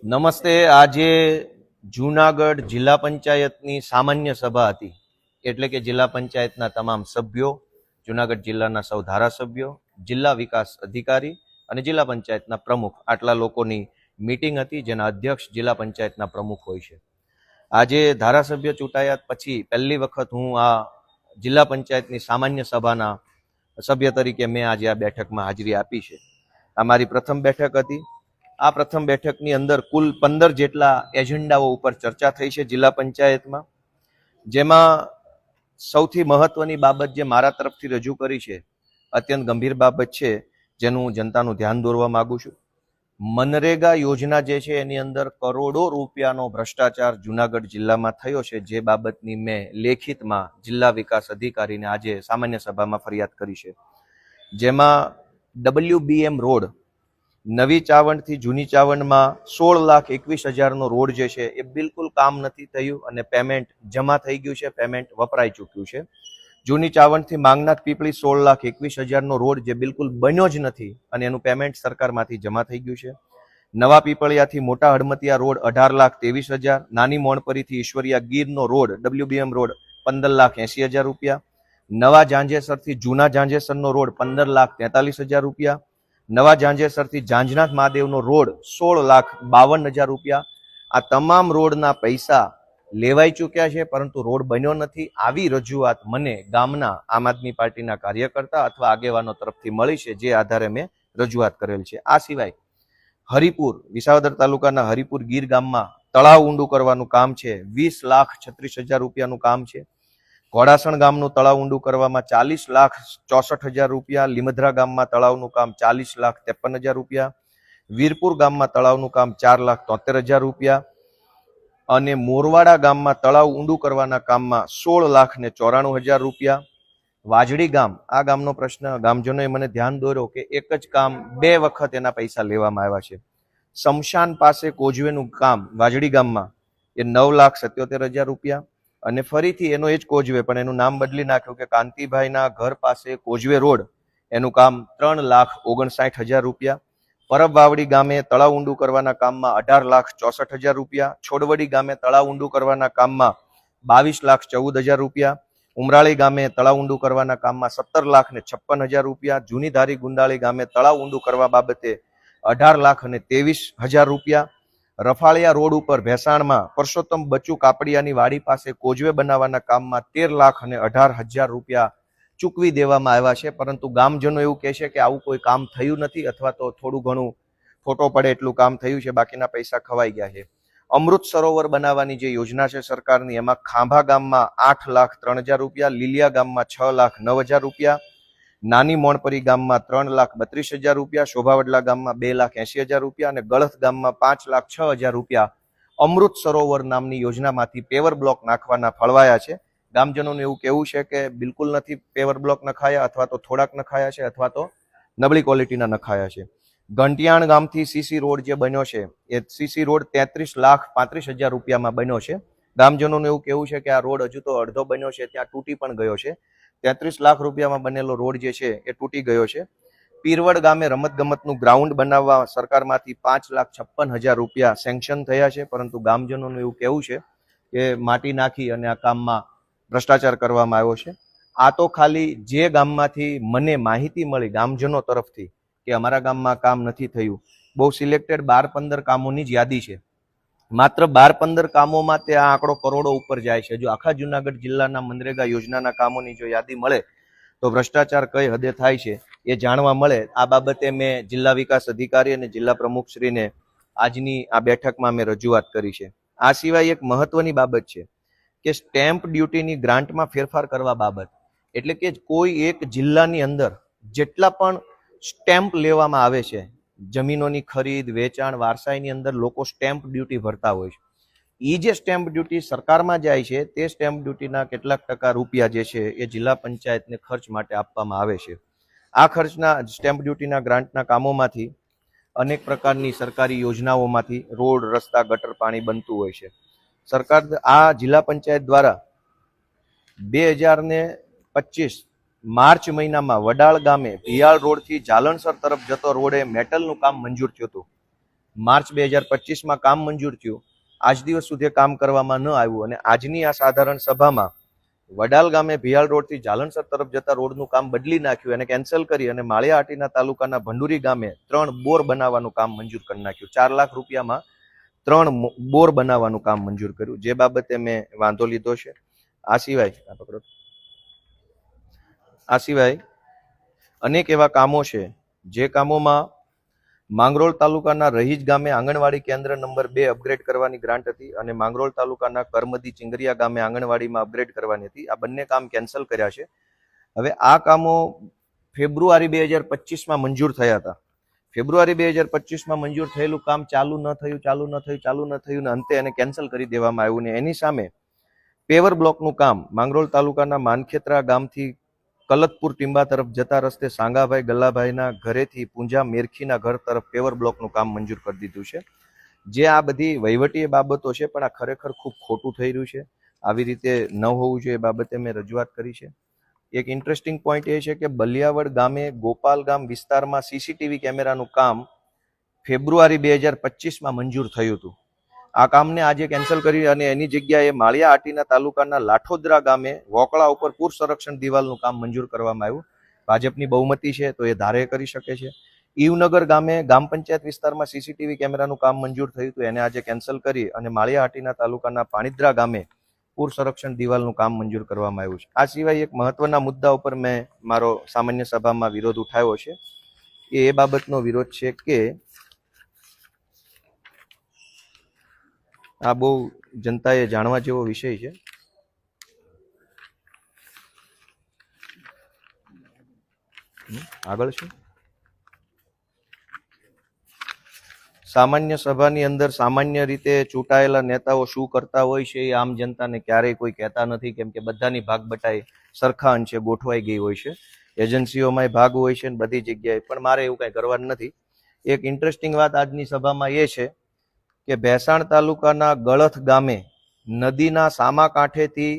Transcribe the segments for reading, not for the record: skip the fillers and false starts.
નમસ્તે. આજે જૂનાગઢ જિલ્લા પંચાયતની સામાન્ય સભા હતી. એટલે કે જિલ્લા પંચાયતના તમામ સભ્યો, જૂનાગઢ જિલ્લાના સૌ ધારાસભ્યો, જિલ્લા વિકાસ અધિકારી અને જિલ્લા પંચાયતના પ્રમુખ, આટલા લોકોની મીટિંગ હતી, જેના અધ્યક્ષ જિલ્લા પંચાયતના પ્રમુખ હોય છે. આજે ધારાસભ્ય ચૂંટાયા પછી પહેલી વખત હું આ જિલ્લા પંચાયતની સામાન્ય સભાના સભ્ય તરીકે મેં આજે આ બેઠકમાં હાજરી આપી છે. આ મારી પ્રથમ બેઠક હતી. આ પ્રથમ બેઠકની અંદર કુલ 15 જેટલા એજન્ડાઓ ઉપર ચર્ચા થઈ છે જિલ્લા પંચાયતમાં, જેમાં સૌથી મહત્વની બાબત જે મારા તરફથી રજૂ કરી છે, અત્યંત ગંભીર બાબત છે, જેનું જનતાનું ધ્યાન દોરવા માંગુ છું. મનરેગા યોજના જે છે એની અંદર કરોડો રૂપિયાનો ભ્રષ્ટાચાર જૂનાગઢ જિલ્લામાં થયો છે, જે બાબતની મેં લેખિતમાં જિલ્લા વિકાસ અધિકારીને આજે સામાન્ય સભામાં ફરિયાદ કરી છે. જેમાં WBM રોડ નવી ચાવંડથી જૂની ચાવંડમાં 16,21,000નો રોડ જે છે એ બિલકુલ કામ નથી થયું અને પેમેન્ટ જમા થઈ ગયું છે, પેમેન્ટ વપરાઈ ચૂક્યું છે. જૂની ચાવંડથી માંગનાથ પીપળી 16,21,000નો રોડ જે બિલકુલ બન્યો જ નથી અને એનું પેમેન્ટ સરકારમાંથી જમા થઈ ગયું છે. નવા પીપળિયાથી મોટા હડમતિયા રોડ 18,23,000, નાની મોણપરીથી ઈશ્વરિયા ગીરનો રોડ WBM રોડ 15,80,000 રૂપિયા, નવા જાંજેસરથી જૂના જાંજેસરનો રોડ 15,43,000 રૂપિયા, નવા જાંજેસરથી જાંજનાથ મહાદેવનો રોડ 16,52,000 રૂપિયા. આ તમામ રોડના પૈસા લેવાઈ ચૂક્યા છે, પરંતુ રોડ બન્યો નથી. આવી રજૂઆત મને ગામના આમ આદમી પાર્ટીના કાર્યકર્તા અથવા આગેવાનો તરફથી મળી છે, જે આધારે મેં રજૂઆત કરેલ છે. આ સિવાય હરિપુર, વિસાવદર તાલુકાના હરિપુર ગીર ગામમાં તળાવ ઊંડું કરવાનું કામ છે, 20,36,000 રૂપિયાનું કામ છે. ઘોડાસણ ગામનું તળાવ ઊંડું કરવામાં 40,64,000 રૂપિયા, લીમધરા ગામમાં તળાવનું કામ 40,53,000 રૂપિયા, વીરપુર ગામમાં તળાવનું કામ 4,73,000 રૂપિયા અને મોરવાડા ગામમાં તળાવ ઊંડું કરવાના કામમાં 16,94,000 રૂપિયા. વાજડી ગામ, આ ગામનો પ્રશ્ન ગામજનોએ મને ધ્યાન દોર્યો કે એક જ કામ 2 વખત એના પૈસા લેવામાં આવ્યા છે. શમશાન પાસે કોઝવેનું કામ વાજડી ગામમાં એ 9,77,000 રૂપિયા અને ફરીથી એનો એ જ કોઝવે, પણ એનું નામ બદલી નાખ્યું કે કાંતિભાઈના ઘર પાસે કોઝવે રોડ, એનું કામ 3,59,000 રૂપિયા. પરબ વાવડી ગામે તળાવ ઊંડું કરવાના કામમાં 18,64,000 રૂપિયા, છોડવડી ગામે તળાવ ઊંડું કરવાના કામમાં 22,14,000 રૂપિયા, ઉમરાળી ગામે તળાવ ઊંડું કરવાના કામમાં 17,56,000 રૂપિયા, જૂની ધારી ગુંડાળી ગામે તળાવ ઊંડું કરવા બાબતે 18,23,000 રૂપિયા, રફાળિયા રોડ ઉપર ભેસાણમાં પરસોત્તમ બચુ કાપડિયાની વાડી પાસે કોઝવે બનાવવાના કામમાં 13,18,000 રૂપિયા ચૂકવી દેવામાં આવ્યા છે. પરંતુ ગામજનો એવું કહે છે કે આવું કોઈ કામ થયું નથી, અથવા તો થોડું ઘણું ફોટો પડે એટલું કામ થયું છે, બાકીના પૈસા ખવાઈ ગયા છે. અમૃત સરોવર બનાવવાની જે યોજના છે સરકારની, એમાં ખાંભા ગામમાં 8,03,000 રૂપિયા, લીલિયા ગામમાં 6,09,000 રૂપિયા, નાની મોણપરી ગામમાં 3,32,000 રૂપિયા, શોભાવડલા ગામમાં 2,80,000 રૂપિયા અને ગળથ ગામમાં 5,06,000 રૂપિયા અમૃત સરોવર નામની યોજનામાંથી પેવર બ્લોક નાખવાના ફળવાયા છે. ગામજનોનું એવું કહેવું છે કે બિલકુલ નથી પેવર બ્લોક નખાયા, અથવા તો થોડાક નખાયા છે, અથવા તો નબળી ક્વોલિટીના નખાયા છે. ઘંટિયાણ ગામથી સીસી રોડ જે બન્યો છે, એ સીસી રોડ 33,35,000 રૂપિયામાં બન્યો છે. ગામજનોનું એવું કહેવું છે કે આ રોડ હજુ તો અડધો બન્યો છે, ત્યાં તૂટી પણ ગયો છે. 33 લાખ રૂપિયામાં બનેલો રોડ જે છે એ તૂટી ગયો છે. પીરવડ ગામે રમતગમતનું ગ્રાઉન્ડ બનાવવા સરકારમાંથી 5,56,000 રૂપિયા સેન્કશન થયા છે, પરંતુ ગામજનોનું એવું કહેવું છે કે માટી નાખી અને આ કામમાં ભ્રષ્ટાચાર કરવામાં આવ્યો છે. આ તો ખાલી જે ગામમાંથી મને માહિતી મળી ગામજનો તરફથી કે અમારા ગામમાં કામ નથી થયું, બહુ સિલેક્ટેડ 12-15 કામોની જ યાદી છે. માત્ર 12-15 કામોમાં તે આ આંકડો કરોડો ઉપર જાય છે. જો આખા જૂનાગઢ જિલ્લાના મનરેગા યોજનાના કામોની જો યાદી મળે તો ભ્રષ્ટાચાર કઈ હદે થાય છે એ જાણવા મળે. આ બાબતે મેં જિલ્લા વિકાસ અધિકારી અને જિલ્લા પ્રમુખશ્રીને આજની આ બેઠકમાં મેં રજૂઆત કરી છે. આ સિવાય એક મહત્વની બાબત છે કે સ્ટેમ્પ ડ્યુટીની ગ્રાન્ટમાં ફેરફાર કરવા બાબત, એટલે કે કોઈ એક જિલ્લાની અંદર જેટલા પણ સ્ટેમ્પ લેવામાં આવે છે, જમીનોની ખરીદ વેચાણ વારસાઈની અંદર લોકો સ્ટેમ્પ ડ્યુટી ભરતા હોય છે. એ જે સ્ટેમ્પ ડ્યુટી સરકારમાં જાય છે, તે સ્ટેમ્પ ડ્યુટીના કેટલાક ટકા રૂપિયા જે છે એ જિલ્લા પંચાયતને ખર્ચ માટે આપવામાં આવે છે. આ ખર્ચના સ્ટેમ્પ ડ્યુટીના ગ્રાન્ટના કામોમાંથી અનેક પ્રકારની સરકારી યોજનાઓમાંથી રોડ, રસ્તા, ગટર, પાણી બનતું હોય છે. સરકાર આ જિલ્લા પંચાયત દ્વારા 2025 માર્ચ મહિનામાં વડાળ ગામે ભિયાળ રોડથી જાલણસર તરફ જતો રોડે મેટલનું કામ મંજૂર થયું હતું. માર્ચ 2025માં કામ મંજૂર થયું, આજ દિવસ સુધી કામ કરવામાં ન આવ્યું અને આજની આ સાધારણ સભામાં વડાલ ગામે ભિયાળ રોડથી જાલણસર તરફ જતા રોડનું કામ બદલી નાખ્યું અને કેન્સલ કરી અને માળિયાહાટીના તાલુકાના ભંડુરી ગામે 3 બોર બનાવવાનું કામ મંજૂર કરી નાખ્યું. 4 લાખ રૂપિયામાં 3 બોર બનાવવાનું કામ મંજૂર કર્યું, જે બાબતે મેં વાંધો લીધો છે. આ સિવાય અનેક એવા કામો છે જે કામોમાં માંગરોળ તાલુકાના રહીજ ગામે આંગણવાડી કેન્દ્ર નંબર 2 અપગ્રેડ કરવાની ગ્રાન્ટ હતી અને માંગરોળ તાલુકાના કરમદી ચિંગરિયા ગામે આંગણવાડીમાં અપગ્રેડ કરવાની હતી. આ બંને કામ કેન્સલ કર્યા છે. હવે આ કામો ફેબ્રુઆરી 2025માં મંજૂર થયા હતા. ફેબ્રુઆરી 2025માં મંજૂર થયેલું કામ ચાલુ ન થયું ને અંતે એને કેન્સલ કરી દેવામાં આવ્યું ને એની સામે પેવર બ્લોકનું કામ માંગરોળ તાલુકાના માનખેત્રા ગામથી કલતપુર ટીંબા તરફ જતા રસ્તે સાંગાભાઈ ગલ્લાભાઈના ઘરેથી પૂંજા મેરખીના ઘર તરફ પેવર બ્લોકનું કામ મંજૂર કરી દીધું છે. જે આ બધી વહીવટી બાબતો છે, પણ આ ખરેખર ખૂબ ખોટું થઈ રહ્યું છે. આવી રીતે ન હોવું જોઈએ, એ બાબતે મેં રજૂઆત કરી છે. એક ઇન્ટરેસ્ટિંગ પોઈન્ટ એ છે કે બલિયાવડ ગામે ગોપાલ ગામ વિસ્તારમાં સીસીટીવી કેમેરાનું કામ ફેબ્રુઆરી 2025માં મંજૂર થયું હતું. આ કામને આજે કેન્સલ કરી અને એની જગ્યાએ માળિયાહાટીના તાલુકાના લાઠોદરા ગામે વોકળા ઉપર પૂર સંરક્ષણ દિવાલનું કામ મંજૂર કરવામાં આવ્યું. ભાજપની બહુમતી છે તો એ ધારે કરી શકે છે. ઈવનગર ગામે ગ્રામ પંચાયત વિસ્તારમાં સીસીટીવી કેમેરાનું કામ મંજૂર થયું હતું, એને આજે કેન્સલ કરી અને માળિયાહાટીના તાલુકાના પાણીદ્રા ગામે પૂર સંરક્ષણ દિવાલનું કામ મંજૂર કરવામાં આવ્યું છે. આ સિવાય એક મહત્વના મુદ્દા ઉપર મેં મારો સામાન્ય સભામાં વિરોધ ઉઠાવ્યો છે. એ બાબતનો વિરોધ છે કે આ બહુ જનતાએ જાણવા જેવો વિષય છે. આગળ છે સામાન્ય સભાની અંદર સામાન્ય રીતે ચૂંટાયેલા નેતાઓ શું કરતા હોય છે એ આમ જનતાને ક્યારેય કોઈ કહેતા નથી, કેમ કે બધાની ભાગ બટાઈ સરખા અંશે ગોઠવાઈ ગઈ હોય છે. એજન્સીઓમાં ભાગ હોય છે ને બધી જગ્યાએ, પણ મારે એવું કઈ કરવાનું નથી. એક ઇન્ટરેસ્ટિંગ વાત આજની સભામાં એ છે કે ભેસાણ તાલુકાના ગળથ ગામે નદીના સામા કાંઠેથી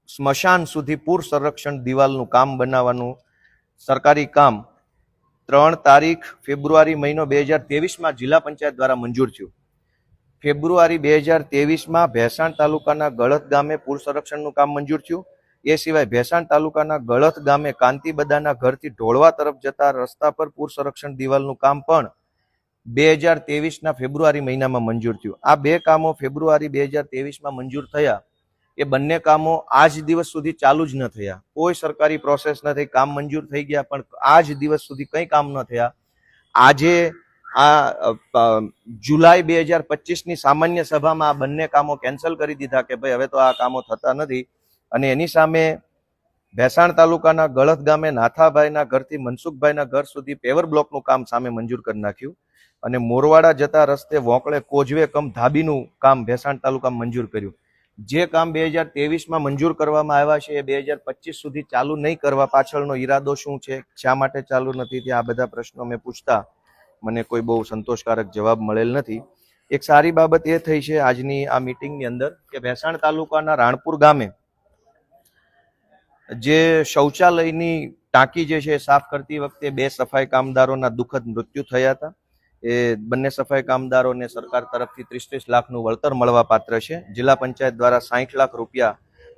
સ્મશાન સુધી પૂર સંરક્ષણ દિવાલનું કામ બનાવવાનું સરકારી કામ 3 તારીખ ફેબ્રુઆરી મહિનો 2023માં જિલ્લા પંચાયત દ્વારા મંજૂર થયું. ફેબ્રુઆરી 2023માં ભેસાણ તાલુકાના ગળથ ગામે પૂર સંરક્ષણનું કામ મંજૂર થયું. એ સિવાય ભેસાણ તાલુકાના ગળથ ગામે કાંતિબદાના ઘરથી ઢોળવા તરફ જતા રસ્તા પર પૂર સંરક્ષણ દિવાલનું કામ પણ 2023ના ફેબ્રુઆરી મહિનામાં મંજૂર થયું. આ બે કામો ફેબ્રુઆરી 2023માં મંજૂર થયા. એ બંને કામો આજ દિવસ સુધી ચાલુ જ ન થયા. કોઈ સરકારી પ્રોસેસ ન થઈ, કામ મંજૂર થઈ ગયા પણ આજ દિવસ સુધી કંઈ કામ ન થયા. આજે આ જુલાઈ 2025ની સામાન્ય સભામાં આ બંને કામો કેન્સલ કરી દીધા કે ભાઈ હવે તો આ કામો થતા નથી. અને એની સામે ભેસાણ તાલુકાના ગળથ ગામે નાથાભાઈના ઘરથી મનસુખભાઈના ઘર સુધી પેવર બ્લોકનું કામ સામે મંજૂર કરી નાખ્યું અને મોરવાડા જતા રસ્તે વોકળે કોઝવે કમ ધાબીનું કામ ભેસાણ તાલુકામાં મંજૂર કર્યું. જે કામ 2023માં મંજૂર કરવામાં આવ્યા છે એ 2025 સુધી ચાલુ નહીં કરવા પાછળનો ઈરાદો શું છે, શા માટે ચાલુ નથી, તે આ બધા પ્રશ્નો મેં પૂછતા મને કોઈ બહુ સંતોષકારક જવાબ મળેલ નથી. એક સારી બાબત એ થઈ છે આજની આ મીટિંગની અંદર કે ભેસાણ તાલુકાના રાણપુર ગામે જે શૌચાલયની ટાંકી જે છે સાફ કરતી વખતે 2 સફાઈ કામદારોના દુઃખદ મૃત્યુ થયા હતા. એ બંને સફાઈ કામદારોને સરકાર તરફથી 30 લાખનું વળતર મળવા પાત્ર છે. જિલ્લા પંચાયત દ્વારા 60 લાખ રૂપિયા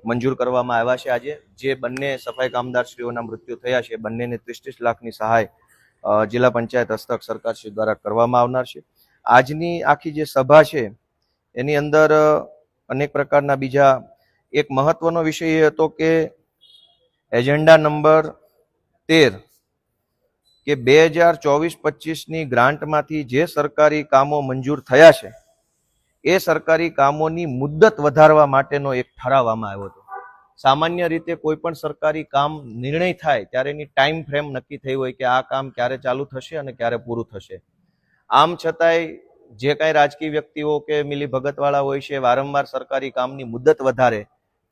મંજૂર કરવામાં આવ્યા છે. આજે જે બંને સફાઈ કામદારશ્રીઓના મૃત્યુ થયા છે બંનેને 30 લાખની સહાય જિલ્લા પંચાયત હસ્તક સરકારશ્રી દ્વારા કરવામાં આવનાર છે. આજની આખી જે સભા છે એની અંદર અનેક પ્રકારના બીજા એક મહત્વનો વિષય એ હતો કે એજન્ડા નંબર 13 કે 2024-25ની ગ્રાન્ટમાંથી જે સરકારી કામો મંજૂર થયા છે એ સરકારી કામોની મુદ્દત વધારવા માટેનો એક ઠરાવવામાં આવ્યો હતો. સામાન્ય રીતે કોઈ પણ સરકારી કામ નિર્ણય થાય ત્યારે એની ટાઈમ ફ્રેમ નક્કી થઈ હોય કે આ કામ ક્યારે ચાલુ થશે અને ક્યારે પૂરું થશે. આમ છતાંય જે કાંઈ રાજકીય વ્યક્તિઓ કે મિલી ભગતવાળા હોય છે વારંવાર સરકારી કામની મુદ્દત વધારે.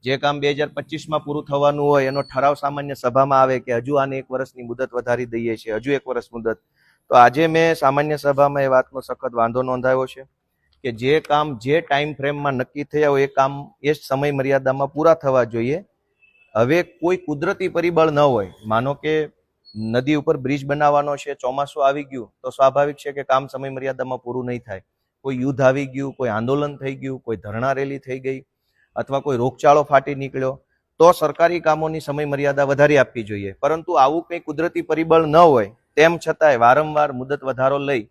જે કામ 2025માં પૂરું થવાનું હોય એનો ઠરાવ સામાન્ય સભામાં આવે કે હજુ આને 1 વર્ષની મુદત વધારી દઈએ છીએ, હજુ 1 વર્ષ મુદત. તો આજે મેં સામાન્ય સભામાં એ વાતનો સખત વાંધો નોંધાવ્યો છે કે જે કામ જે ટાઈમ ફ્રેમમાં નક્કી થયા હોય એ કામ એ સમય મર્યાદામાં પૂરા થવા જોઈએ. હવે કોઈ કુદરતી પરિબળ ન હોય, માનો કે નદી ઉપર બ્રિજ બનાવવાનો છે, ચોમાસું આવી ગયું તો સ્વાભાવિક છે કે કામ સમય મર્યાદામાં પૂરું નહીં થાય. કોઈ યુદ્ધ આવી ગયું, કોઈ આંદોલન થઈ ગયું, કોઈ ધરણા રેલી થઈ ગઈ અથવા કોઈ રોગચાળો ફાટી નીકળ્યો તો સરકારી કામોની સમય મર્યાદા વધારી આપવી જોઈએ. પરંતુ આવું કંઈ કુદરતી પરિબળ ન હોય તેમ છતાંય વારંવાર મુદત વધારો લઈ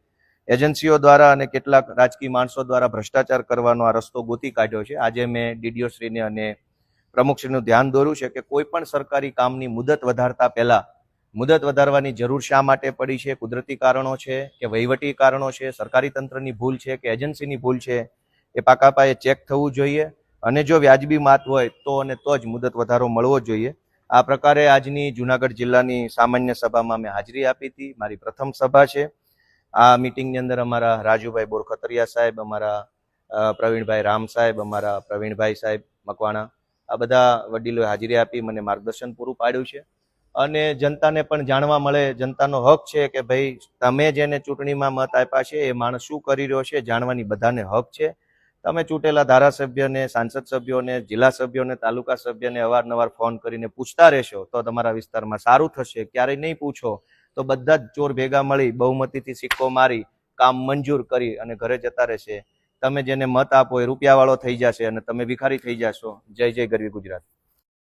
એજન્સીઓ દ્વારા અને કેટલાક રાજકીય માણસો દ્વારા ભ્રષ્ટાચાર કરવાનો આ રસ્તો ગોતી કાઢ્યો છે. આજે મેં ડીડીઓ શ્રીને અને પ્રમુખશ્રીનું ધ્યાન દોર્યું છે કે કોઈ પણ સરકારી કામની મુદત વધારતા પહેલા મુદત વધારવાની જરૂર શા માટે પડી છે, કુદરતી કારણો છે કે વહીવટી કારણો છે, સરકારી તંત્રની ભૂલ છે કે એજન્સીની ભૂલ છે, એ પાકા પાયે ચેક થવું જોઈએ. અને જો વ્યાજબી માત હોય તો અને તો જ મુદત વધારો મળવો જોઈએ. આ પ્રકારે આજની જુનાગઢ જિલ્લાની સામાન્ય સભામાં મેં હાજરી આપી હતી. મારી પ્રથમ સભા છે. આ મિટિંગની અંદર અમારા રાજુભાઈ બોરખતરિયા સાહેબ, અમારા પ્રવીણભાઈ રામ સાહેબ, અમારા પ્રવીણભાઈ સાહેબ મકવાણા, આ બધા વડીલોએ હાજરી આપી, મને માર્ગદર્શન પૂરું પાડ્યું છે. અને જનતાને પણ જાણવા મળે, જનતાનો હક છે કે ભાઈ તમે જેને ચૂંટણીમાં મત આપ્યા છે એ માણસ શું કરી રહ્યો છે જાણવાની બધાને હક છે. તમે ચૂંટેલા ધારાસભ્યને, સાંસદ સભ્યોને, જિલ્લા સભ્યોને, તાલુકા સભ્યને અવારનવાર ફોન કરીને પૂછતા રહેશો તો તમારા વિસ્તારમાં સારું થશે. ક્યારેય નહીં પૂછો તો બધા જ ચોર ભેગા મળી બહુમતીથી સિક્કો મારી કામ મંજૂર કરી અને ઘરે જતા રહેશે. તમે જેને મત આપો એ રૂપિયાવાળો થઈ જશે અને તમે ભિખારી થઈ જશો. જય જય ગરવી ગુજરાત.